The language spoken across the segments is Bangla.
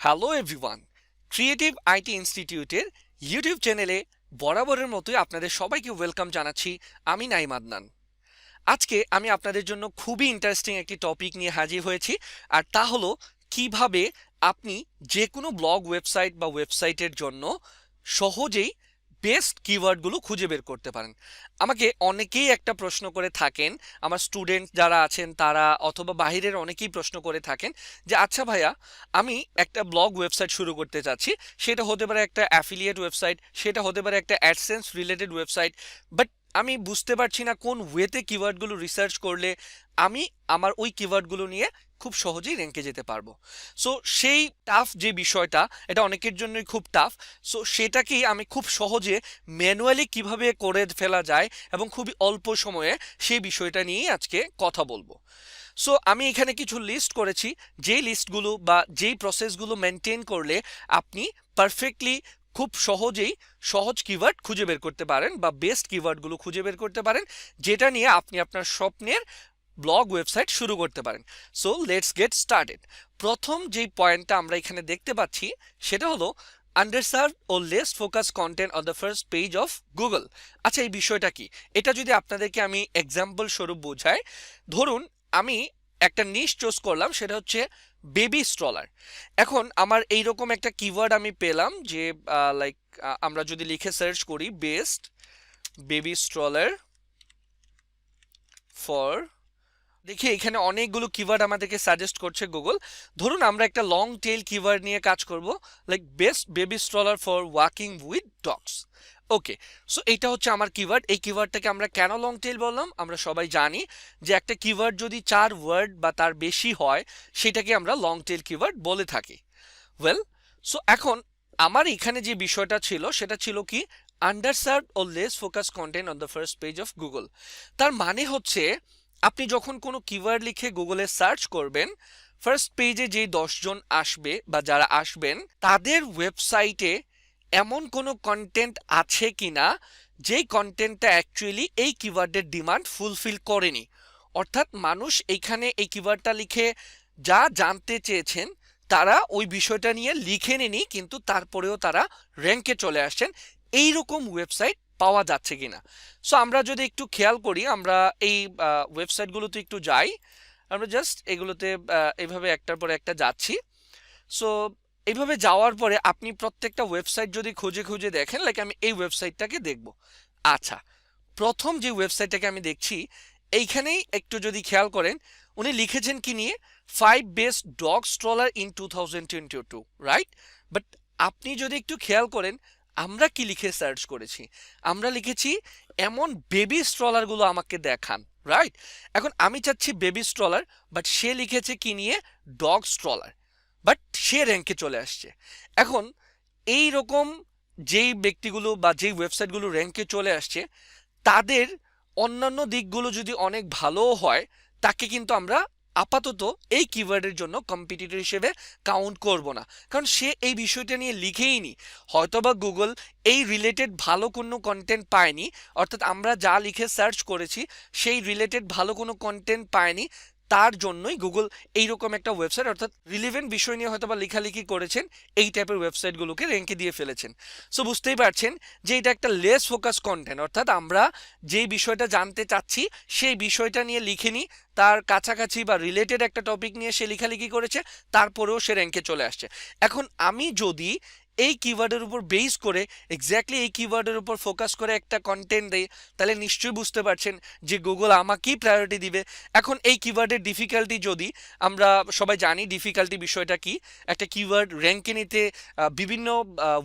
হ্যালো এভরিওয়ান, ক্রিয়েটিভ আইটি ইনস্টিটিউটের ইউটিউব চ্যানেলে বরাবরের মতোই আপনাদের সবাইকে ওয়েলকাম জানাচ্ছি। আমি নাইম আদনান। আজকে আমি আপনাদের জন্য খুবই ইন্টারেস্টিং একটি টপিক নিয়ে হাজির হয়েছি, আর তা হলো কিভাবে আপনি যে কোনো ব্লগ ওয়েবসাইট বা ওয়েবসাইটের জন্য সহজেই বেস্ট কিওয়ার্ডগুলো খুঁজে বের করতে পারেন। আমাকে অনেকেই একটা প্রশ্ন করে থাকেন, আমার স্টুডেন্ট যারা আছেন তারা অথবা বাহিরের অনেকেই প্রশ্ন করে থাকেন যে আচ্ছা ভাইয়া, আমি একটা ব্লগ ওয়েবসাইট শুরু করতে চাচ্ছি। সেটা হতে পারে একটা অ্যাফিলিয়েট ওয়েবসাইট, সেটা হতে পারে একটা অ্যাডসেন্স রিলেটেড ওয়েবসাইট, বাট আমি বুঝতে পারছি না কোন ওয়েতে কিওয়ার্ডগুলো রিসার্চ করলে আমি আমার ওই কিওয়ার্ডগুলো নিয়ে খুব সহজেই র্যাঙ্কে যেতে পারবো। সো সেই টাফ যে বিষয়টা, এটা অনেকের জন্যই খুব টাফ। সো সেটাকেই আমি খুব সহজে ম্যানুয়ালি কিভাবে করে ফেলা যায় এবং খুবই অল্প সময়ে সেই বিষয়টা নিয়েই আজকে কথা বলবো। সো আমি এখানে কিছু লিস্ট করেছি, যেই লিস্টগুলো বা যেই প্রসেসগুলো মেনটেন করলে আপনি পারফেক্টলি খুব সহজেই সহজ কিওয়ার্ড খুঁজে বের করতে পারেন বা বেস্ট কিওয়ার্ডগুলো খুঁজে বের করতে পারেন, যেটা নিয়ে আপনি আপনার স্বপ্নের ব্লগ ওয়েবসাইট শুরু করতে পারেন। So let's get started. প্রথম যেই পয়েন্টটা আমরা এখানে দেখতে পাচ্ছি সেটা হলো আন্ডারসার্ভ ও less focus content on the first page of Google. আচ্ছা, এই বিষয়টা কি? এটা যদি আপনাদেরকে আমি এক্সাম্পল স্বরূপ বোঝাই, ধরুন আমি একটা নিশ চুজ করলাম, সেটা হচ্ছে বেবি স্ট্রলার। এখন আমার এইরকম একটা কিওয়ার্ড আমি পেলাম যে লাইক আমরা যদি লিখে সার্চ করি বেস্ট বেবি স্ট্রলার ফর, দেখি এখানে অনেকগুলো কিওয়ার্ড আমাদেরকে সাজেস্ট করছে গুগল। ধরুন আমরা একটা লং টেল কিওয়ার্ড নিয়ে কাজ করব, like best baby stroller for walking with dogs. Okay, so এটা হচ্ছে আমার কিওয়ার্ড। এই কিওয়ার্ডটাকে আমরা কেন লং টেল বললাম? আমরা সবাই জানি যে একটা কিওয়ার্ড যদি 4 ওয়ার্ড বা তার বেশি হয় সেটাকে আমরা লং টেল কিওয়ার্ড বলে থাকি। ওয়েল, সো এখন আমার এখানে যে বিষয়টা ছিল সেটা ছিল কি, আন্ডারসার্ভ ও less focus content on the first page of Google. তার মানে হচ্ছে আপনি যখন কোনো কিওয়ার্ড লিখে গুগলে সার্চ করবেন, ফার্স্ট পেজে যেই 10 জন আসবে বা যারা আসবেন তাদের ওয়েবসাইটে এমন কোনো কন্টেন্ট আছে কিনা যেই কন্টেন্টটা অ্যাকচুয়ালি এই কিওয়ার্ডের ডিমান্ড ফুলফিল করেনি। অর্থাৎ মানুষ এইখানে এই কিওয়ার্ডটা লিখে যা জানতে চেয়েছেন তারা ওই বিষয়টা নিয়ে লিখে নেনি, কিন্তু তারপরেও তারা র্যাঙ্কে চলে আসছেন, এইরকম ওয়েবসাইট পাওয়া যাচ্ছে কিনা। সো আমরা যদি একটু খেয়াল করি, আমরা এই ওয়েবসাইটগুলোতে একটু যাই, আমরা জাস্ট এগুলোতে এইভাবে একটার পর একটা যাচ্ছি। সো এইভাবে যাওয়ার পরে আপনি প্রত্যেকটা ওয়েবসাইট যদি খুঁজে খুঁজে দেখেন, লাইক আমি এই ওয়েবসাইটটাকে দেখব। আচ্ছা, প্রথম যে ওয়েবসাইটটাকে আমি দেখছি এইখানেই একটু যদি খেয়াল করেন, উনি লিখেছেন কি নিয়ে, 5 best dog stroller in 2022, right? But আপনি যদি একটু খেয়াল করেন আমরা কি লিখে সার্চ করেছি, আমরা লিখেছি এমন বেবি স্ট্রলারগুলো আমাকে দেখান, রাইট? এখন আমি চাচ্ছি বেবি স্ট্রলার, বাট সে লিখেছে কি নিয়ে, ডগ স্ট্রলার, বাট সে র্যাঙ্কে চলে আসছে। এখন এই রকম যেই ব্যক্তিগুলো বা যেই ওয়েবসাইটগুলো র্যাঙ্কে চলে আসছে তাদের অন্যান্য দিকগুলো যদি অনেক ভালোও হয়, তাকে কিন্তু আমরা আপাতত এই কিওয়ার্ডের জন্য কম্পিটিটর হিসেবে কাউন্ট করব না, কারণ সে এই বিষয়টা নিয়ে লিখেইনি। হয়তোবা গুগল এই রিলেটেড ভালো কোনো কন্টেন্ট পায়নি, অর্থাৎ আমরা যা লিখে সার্চ করেছি সেই রিলেটেড ভালো কোনো কন্টেন্ট পায়নি, তার জন্যই গুগল এইরকম একটা ওয়েবসাইট অর্থাৎ রিলেভেন্ট বিষয় নিয়ে হয়তোবা লেখালেখি করেছেন, এই টাইপের ওয়েবসাইটগুলোকে র্যাঙ্কে দিয়ে ফেলেছেন। সো বুঝতেই পারছেন যে এটা একটা লেস ফোকাস কন্টেন্ট, অর্থাৎ আমরা যেই বিষয়টা জানতে চাচ্ছি সেই বিষয়টা নিয়ে লিখিনি, তার কাছাকাছি বা রিলেটেড একটা টপিক নিয়ে সে লেখালেখি করেছে, তারপরেও সে র্যাঙ্কে চলে আসছে। এখন আমি যদি এই কিওয়ার্ডের উপর বেস করে এক্স্যাক্টলি এই কিওয়ার্ডের উপর ফোকাস করে একটা কন্টেন্ট দেই, তাহলে নিশ্চয়ই বুঝতে পারছেন যে গুগল আমাকেই প্রায়োরিটি দিবে। এখন এই কিওয়ার্ডের ডিফিকাল্টি যদি আমরা সবাই জানি, ডিফিকাল্টি বিষয়টা কি, একটা কিওয়ার্ড র্যাঙ্কে নিতে বিভিন্ন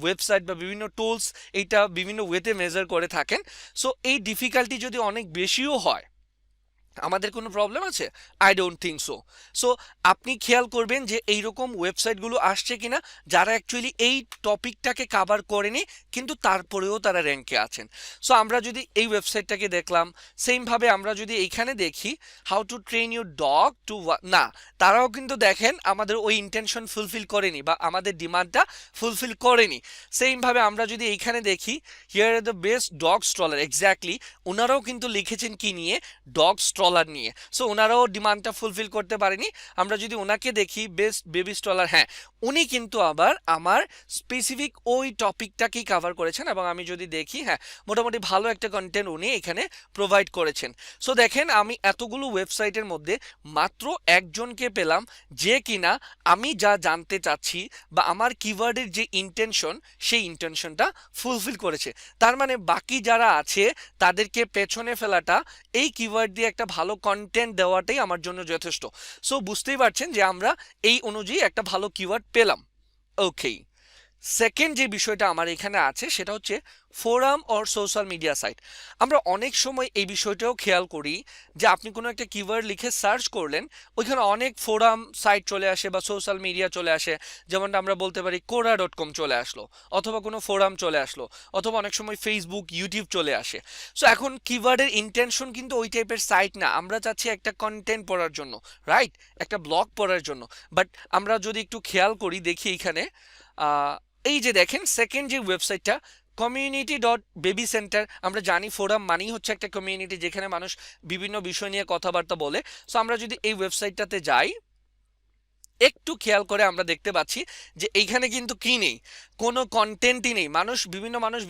ওয়েবসাইট বা বিভিন্ন টুলস এইটা বিভিন্ন ওয়েতে মেজার করে থাকেন। সো এই ডিফিকাল্টি যদি অনেক বেশিও হয়, আমাদের কোনো প্রবলেম আছে? I don't think so. So আপনি খেয়াল করবেন যে এইরকম ওয়েবসাইটগুলো আসছে কিনা যারা অ্যাকচুয়ালি এই টপিকটাকে কাভার করেনি, কিন্তু তারপরেও তারা র্যাঙ্কে আছেন। সো আমরা যদি এই ওয়েবসাইটটাকে দেখলাম, সেমভাবে আমরা যদি এইখানে দেখি how to train your dog too, না, তারাও কিন্তু দেখেন আমাদের ওই ইন্টেনশন ফুলফিল করেনি বা আমাদের ডিমান্ডটা ফুলফিল করেনি। সেমভাবে আমরা যদি এইখানে দেখি here are the best dog stroller, exactly ওনারাও কিন্তু লিখেছেন কি নিয়ে, ডগ স্ট্রলার স্ট্রলার নিয়ে। সো ওনারাও ডিমান্ডটা ফুলফিল করতে পারেনি। আমরা যদি ওনাকে দেখি বেস্ট বেবি স্ট্রলার, হ্যাঁ উনি কিন্তু আবার আমার স্পেসিফিক ওই টপিকটাকেই কাভার করেছেন এবং আমি যদি দেখি হ্যাঁ মোটামুটি ভালো একটা কন্টেন্ট উনি এখানে প্রোভাইড করেছেন। সো দেখেন আমি এতগুলো ওয়েবসাইটের মধ্যে মাত্র একজনকে পেলাম যে কিনা আমি যা জানতে চাচ্ছি বা আমার কিওয়ার্ডের যে ইন্টেনশন সেই ইন্টেনশনটা ফুলফিল করেছে। তার মানে বাকি যারা আছে তাদেরকে পেছনে ফেলাটা, এই কিওয়ার্ড দিয়ে একটা ভালো কন্টেন্ট দেওয়াটাই আমার জন্য যথেষ্ট। সো বুঝতেই পারছেন যে আমরা এই অনুযায়ী একটা ভালো কিওয়ার্ড পেলাম। ওকে, সেকেন্ড যে বিষয়টা আমার এখানে আছে সেটা হচ্ছে forum or social media site. আমরা অনেক সময় এই বিষয়টাও খেয়াল করি যে আপনি কোনো একটা কিওয়ার্ড লিখে সার্চ করলেন, ওইখানে অনেক ফোরাম সাইট চলে আসে বা সোশ্যাল মিডিয়া চলে আসে, যেমনটা আমরা বলতে পারি Quora.com চলে আসলো, অথবা কোনো ফোরাম চলে আসলো, অথবা অনেক সময় ফেসবুক ইউটিউব চলে আসে। সো এখন কিওয়ার্ডের ইন্টেনশন কিন্তু ওই টাইপের সাইট না, আমরা চাচ্ছি একটা কন্টেন্ট পড়ার জন্য, রাইট, একটা ব্লগ পড়ার জন্য। বাট আমরা যদি একটু খেয়াল করি দেখি এখানে এই যে দেখেন সেকেন্ড যে ওয়েবসাইটটা community.baby center, আমরা জানি ফোরাম মানেই হচ্ছে একটা কমিউনিটি যেখানে মানুষ বিভিন্ন বিষয় নিয়ে কথাবার্তা বলে। সো আমরা যদি এই ওয়েবসাইটটাতে যাই একটু খেয়াল করে আমরা দেখতে পাচ্ছি যে এইখানে কিন্তু কি নেই, কোনো কন্টেন্টই নেই। মানুষ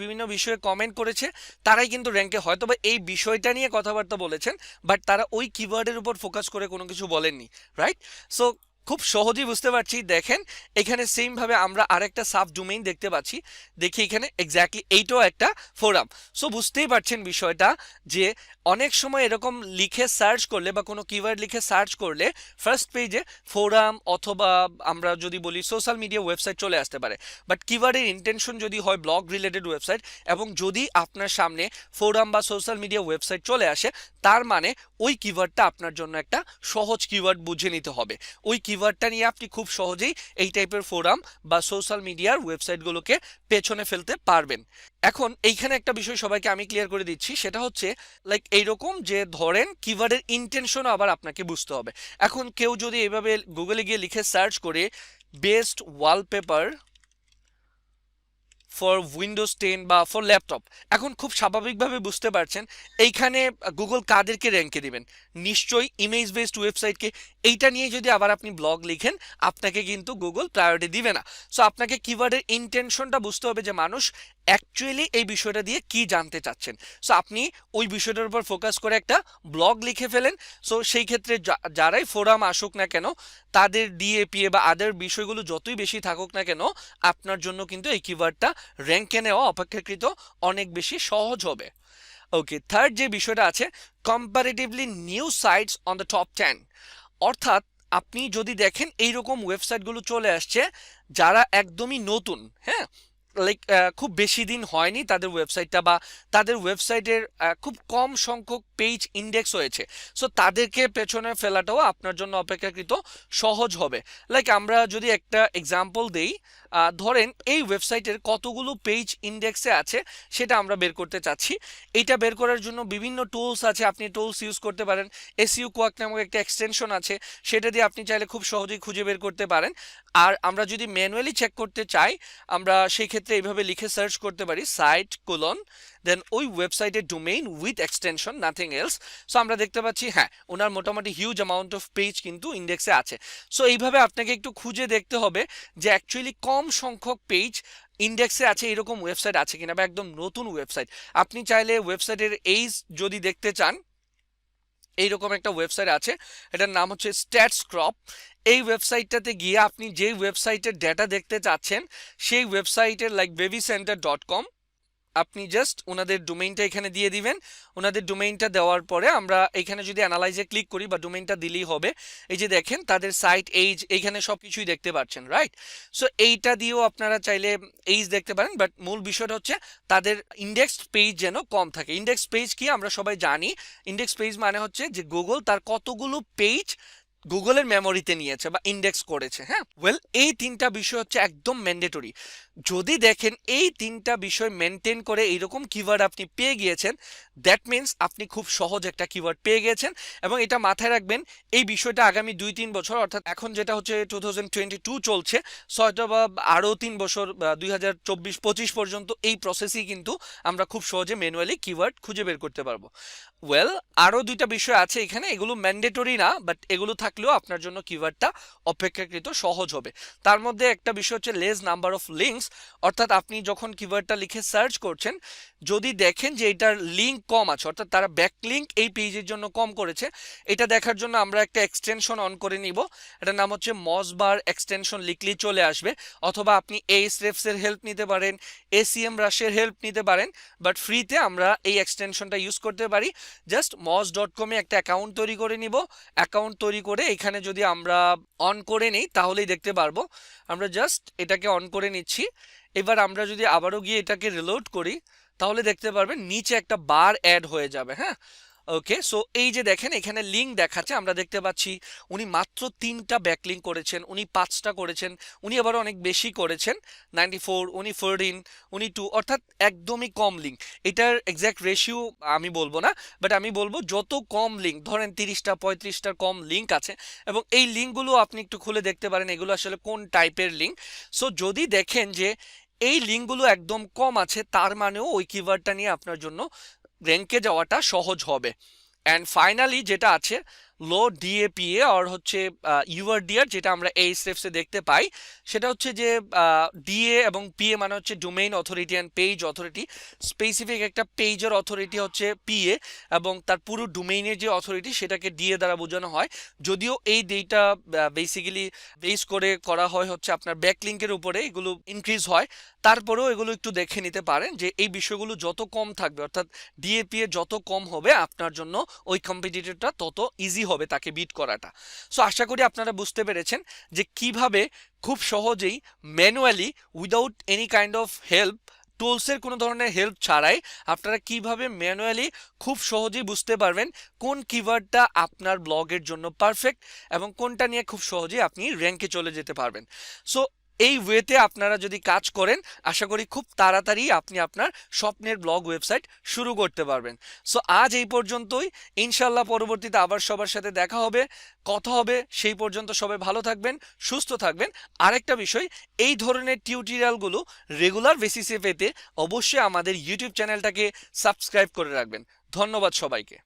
বিভিন্ন বিষয়ে কমেন্ট করেছে, তারাই কিন্তু র্যাঙ্কে হয়তোবা এই বিষয়টা নিয়ে কথাবার্তা বলেছেন, বাট তারা ওই কিওয়ার্ডের উপর ফোকাস করে কোনো কিছু বলেননি, রাইট। সো খুব সহজেই বুঝতে পারছি, দেখেন এখানে সেম ভাবে আমরা আরেকটা সাব ডোমেইন দেখতে পাচ্ছি, দেখি এখানে এক্স্যাক্টলি এইটাও একটা ফোরাম। সো বুঝতেই পারছেন বিষয়টা যে অনেক সময় এরকম লিখে সার্চ করলে বা কোনো কিওয়ার্ড লিখে সার্চ করলে ফার্স্ট পেজে ফোরাম অথবা আমরা যদি বলি সোশ্যাল মিডিয়া ওয়েবসাইট চলে আসতে পারে। বাট কিওয়ার্ডের ইন্টেনশন যদি হয় ব্লগ রিলেটেড ওয়েবসাইট এবং যদি আপনার সামনে ফোরাম বা সোশ্যাল মিডিয়া ওয়েবসাইট চলে আসে, তার মানে ওই কিওয়ার্ডটা আপনার জন্য একটা সহজ কিওয়ার্ড বুঝে নিতে হবে। ওই কিওয়ার্ডটা নিয়ে আপনি খুব সহজেই এই টাইপের ফোরাম বা সোশ্যাল মিডিয়ার ওয়েবসাইটগুলোকে পেছনে ফেলতে পারবেন। এখন এইখানে একটা বিষয় সবাইকে আমি ক্লিয়ার করে দিচ্ছি, সেটা হচ্ছে লাইক এইরকম যে ধরেন কিওয়ার্ডের ইন্টেনশনও আবার আপনাকে বুঝতে হবে। এখন কেউ যদি এইভাবে গুগলে গিয়ে লিখে সার্চ করে বেস্ট ওয়ালপেপার ফর উইন্ডোজ 10 বা ফর ল্যাপটপ, এখন খুব স্বাভাবিকভাবে বুঝতে পারছেন এইখানে গুগল কাদেরকে র্যাঙ্কে দিবেন, নিশ্চয়ই ইমেজ বেসড ওয়েবসাইটকে। এইটা নিয়ে যদি আবার আপনি ব্লগ লিখেন আপনাকে কিন্তু গুগল প্রায়োরিটি দিবে না। সো আপনাকে কিওয়ার্ডের ইন্টেনশনটা বুঝতে হবে যে মানুষ অ্যাকচুয়ালি এই বিষয়টা দিয়ে কি জানতে চাচ্ছেন। সো আপনি ওই বিষয়টার উপর ফোকাস করে একটা ব্লগ লিখে ফেলেন। সো সেই ক্ষেত্রে যারাই ফোরাম আসুক না কেন, তাদের ডিএপিএ বা আদার বিষয়গুলো যতই বেশি থাকুক না কেন, আপনার জন্য কিন্তু এই কিওয়ার্ডটা র্যাঙ্কে নেওয়া অপেক্ষাকৃত অনেক বেশি সহজ হবে। ওকে, থার্ড যে বিষয়টা আছে comparatively new sites on the top 10, অর্থাৎ আপনি যদি দেখেন এইরকম ওয়েবসাইটগুলো চলে আসছে যারা একদমই নতুন, হ্যাঁ লাইক খুব বেশি দিন হয়নি তাদের ওয়েবসাইটটা, বা তাদের ওয়েবসাইটের খুব কম সংখ্যক পেজ ইন্ডেক্স হয়েছে। সো তাদেরকে পেছনে ফেলাটাও আপনার জন্য অপেক্ষাকৃত সহজ হবে। লাইক আমরা যদি একটা এক্সাম্পল দেই, ধরেন এই ওয়েবসাইটের কতগুলো পেজ ইন্ডেক্সে আছে সেটা আমরা বের করতে চাচ্ছি। এইটা বের করার জন্য বিভিন্ন টুলস আছে, আপনি টুলস ইউজ করতে পারেন। এসইউ কোয়াক নামক একটা এক্সটেনশন আছে, সেটা দিয়ে আপনি চাইলে খুব সহজেই খুঁজে বের করতে পারেন। আর আমরা যদি ম্যানুয়ালি চেক করতে চাই, আমরা সেই ক্ষেত্রে এইভাবে লিখে সার্চ করতে পারি সাইট কোলন দেন ওই ওয়েবসাইটের domain with extension nothing else. So আমরা দেখতে পাচ্ছি হ্যাঁ ওনার মোটামুটি হিউজ অ্যামাউন্ট অফ পেজ কিন্তু ইন্ডেক্সে আছে। সো এইভাবে আপনাকে একটু খুঁজে দেখতে হবে যে অ্যাকচুয়ালি কম সংখ্যক পেজ ইন্ডেক্সে আছে এরকম ওয়েবসাইট আছে কিনা, বা একদম নতুন ওয়েবসাইট। আপনি চাইলে ওয়েবসাইটের এইজ যদি দেখতে চান, এইরকম একটা ওয়েবসাইট আছে, এটার নাম হচ্ছে স্ট্যাটসক্রপ। এই ওয়েবসাইটটাতে গিয়ে আপনি যেই ওয়েবসাইটের ডেটা দেখতে চাচ্ছেন সেই ওয়েবসাইটের লাইক babycenter.com আপনি জাস্ট ওনাদের ডোমেইনটা এখানে দিয়ে দিবেন। ওনাদের ডোমেইনটা দেওয়ার পরে আমরা এখানে যদি অ্যানালাইজে ক্লিক করি বা ডোমেইনটা দিলেই হবে, এই যে দেখেন তাদের সাইট এইজ এইখানে সব কিছুই দেখতে পাচ্ছেন, রাইট। সো এইটা দিয়েও আপনারা চাইলে এইজ দেখতে পারেন, বাট মূল বিষয়টা হচ্ছে তাদের ইন্ডেক্স পেজ যেন কম থাকে। ইন্ডেক্স পেজ কি আমরা সবাই জানি, ইন্ডেক্স পেজ মানে হচ্ছে যে গুগল তার কতগুলো পেজ গুগলের মেমোরিতে নিয়েছে বা ইন্ডেক্স করেছে। হ্যাঁ, ওয়েল এই তিনটা বিষয় হচ্ছে একদম ম্যান্ডেটরি। যদি দেখেন এই তিনটা বিষয় মেনটেন করে এইরকম কিওয়ার্ড আপনি পেয়ে গিয়েছেন, দ্যাট মিনস আপনি খুব সহজ একটা কিওয়ার্ড পেয়ে গিয়েছেন। এবং এটা মাথায় রাখবেন, এই বিষয়টা আগামী 2-3 বছর, অর্থাৎ এখন যেটা হচ্ছে 2022 চলছে, সো হয়তো বা আরও 3 বছর 2024-25 পর্যন্ত এই প্রসেসই কিন্তু আমরা খুব সহজে ম্যানুয়ালি কিওয়ার্ড খুঁজে বের করতে পারবো। ওয়েল আরও দুইটা বিষয় আছে এখানে, এগুলো ম্যান্ডেটরি না, বাট এগুলো থাকলেও আপনার জন্য কিওয়ার্ডটা অপেক্ষাকৃত সহজ হবে। তার মধ্যে একটা বিষয় হচ্ছে লেস নাম্বার অফ লিঙ্কস, অর্থাৎ আপনি যখন কিওয়ার্ডটা লিখে সার্চ করছেন, যদি দেখেন যে এটার লিঙ্ক কম আছে, অর্থাৎ তারা ব্যাক লিঙ্ক এই পেজের জন্য কম করেছে, এটা দেখার জন্য আমরা একটা এক্সটেনশন অন করে নিব। এটার নাম হচ্ছে মজবার এক্সটেনশন, লিখলেই চলে আসবে। অথবা আপনি Ahrefs এর হেল্প নিতে পারেন, ACMrush এর হেল্প নিতে পারেন, বাট ফ্রিতে আমরা এই এক্সটেনশনটা ইউজ করতে পারি। জাস্ট moz.com এ একটা অ্যাকাউন্ট তৈরি করে নিব। অ্যাকাউন্ট তৈরি করে এখানে যদি আমরা অন করে নিই তাহলেই দেখতে পারবো। আমরা জাস্ট এটাকে অন করে নিচ্ছি। এবার আমরা যদি আবারও গিয়ে এটাকে রিলোড করি তাহলে দেখতে পারবেন নিচে একটা বার অ্যাড হয়ে যাবে। হ্যাঁ, ওকে, সো এই যে দেখেন এখানে লিঙ্ক দেখাচ্ছে, আমরা দেখতে পাচ্ছি উনি মাত্র 3টা ব্যাকলিঙ্ক করেছেন, উনি 5টা করেছেন, উনি আবার অনেক বেশি করেছেন, 94, উনি 14, উনি 2, অর্থাৎ একদমই কম লিঙ্ক। এটার এক্স্যাক্ট রেশিও আমি বলবো না, বাট আমি বলবো যত কম লিঙ্ক, ধরেন 30টা 35টার কম লিঙ্ক আছে, এবং এই লিঙ্কগুলো আপনি একটু খুলে দেখতে পারেন এগুলো আসলে কোন টাইপের লিঙ্ক। সো যদি দেখেন যে এই লিঙ্কগুলো একদম কম আছে, তার মানেও ওই কিওয়ার্ডটা নিয়ে আপনার জন্য র্যাঙ্কে যাওয়াটা সহজ হবে। অ্যান্ড ফাইনালি যেটা আছে লো ডিএপিএ আর হচ্ছে ইউআরডিআর, যেটা আমরা এই স্টেপসে দেখতে পাই, সেটা হচ্ছে যে ডিএ এবং পিএ মানে হচ্ছে domain authority and page authority. Specific একটা পেজের অথরিটি হচ্ছে পিএ, এবং তার পুরো ডোমেইনের যে অথরিটি সেটাকে ডিএ দ্বারা বোঝানো হয়। যদিও এই ডেটা বেসিক্যালি বেস করে করা হয় হচ্ছে আপনার ব্যাকলিঙ্কের উপরে, এগুলো ইনক্রিজ হয়, তারপরেও এগুলো একটু দেখে নিতে পারেন যে এই বিষয়গুলো যত কম থাকবে, অর্থাৎ ডিএপিএ যত কম হবে আপনার জন্য ওই কম্পিটিটরটা তত ইজি হবে তাকে বিট করাটা। সো আশা করি আপনারা বুঝতে পেরেছেন যে কিভাবে খুব সহজেই manually without any kind of help, টুলসের কোনো ধরনের হেল্প ছাড়াই আপনারা কিভাবে ম্যানুয়ালি খুব সহজেই বুঝতে পারবেন কোন কিওয়ার্ডটা আপনার ব্লগের জন্য পারফেক্ট এবং কোনটা নিয়ে খুব সহজেই আপনি র্যাঙ্কে চলে যেতে পারবেন। সো এই ওয়েতে আপনারা যদি কাজ করেন, আশা করি খুব তাড়াতাড়ি আপনি আপনার স্বপ্নের ব্লগ ওয়েবসাইট শুরু করতে পারবেন। সো আজ এই পর্যন্তই, ইনশাল্লাহ পরবর্তীতে আবার সবার সাথে দেখা হবে, কথা হবে। সেই পর্যন্ত সবাই ভালো থাকবেন, সুস্থ থাকবেন। আরেকটা বিষয়, এই ধরনের টিউটোরিয়ালগুলো রেগুলার বেসিসে পেতে অবশ্যই আমাদের ইউটিউব চ্যানেলটাকে সাবস্ক্রাইব করে রাখবেন। ধন্যবাদ সবাইকে।